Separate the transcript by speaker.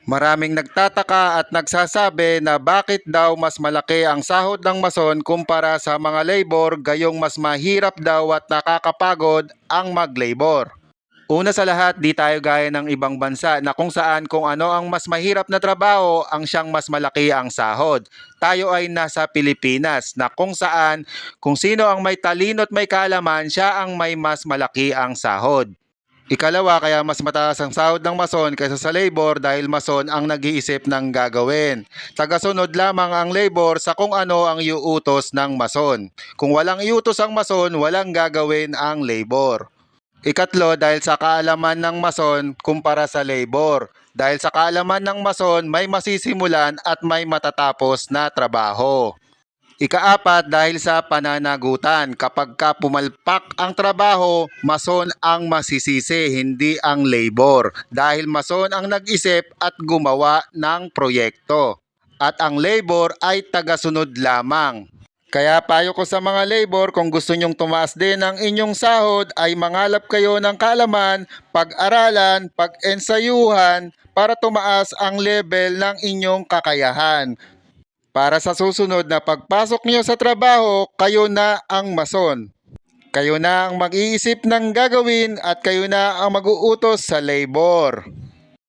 Speaker 1: Maraming nagtataka at nagsasabi na bakit daw mas malaki ang sahod ng mason kumpara sa mga labor, gayong mas mahirap daw at nakakapagod ang mag-labor. Una sa lahat, di tayo gaya ng ibang bansa na kung saan kung ano ang mas mahirap na trabaho ang siyang mas malaki ang sahod. Tayo ay nasa Pilipinas na kung saan kung sino ang may talino at may kaalaman, siya ang may mas malaki ang sahod. Ikalawa, kaya mas mataas ang sahod ng mason kaysa sa labor dahil mason ang nag-iisip ng gagawin. Tagasunod lamang ang labor sa kung ano ang iuutos ng mason. Kung walang iutos ang mason, walang gagawin ang labor. Ikatlo, dahil sa kaalaman ng mason kumpara sa labor. Dahil sa kaalaman ng mason, may masisimulan at may matatapos na trabaho. Ikaapat, dahil sa pananagutan. Kapag ka pumalpak ang trabaho, mason ang masisisi, hindi ang labor. Dahil mason ang nag-isip at gumawa ng proyekto. At ang labor ay tagasunod lamang. Kaya payo ko sa mga labor, kung gusto nyong tumaas din ang inyong sahod, ay mangalap kayo ng kaalaman, pag-aralan, pag-ensayuhan para tumaas ang level ng inyong kakayahan. Para sa susunod na pagpasok niyo sa trabaho, kayo na ang mason. Kayo na ang mag-iisip ng gagawin at kayo na ang mag-uutos sa labor.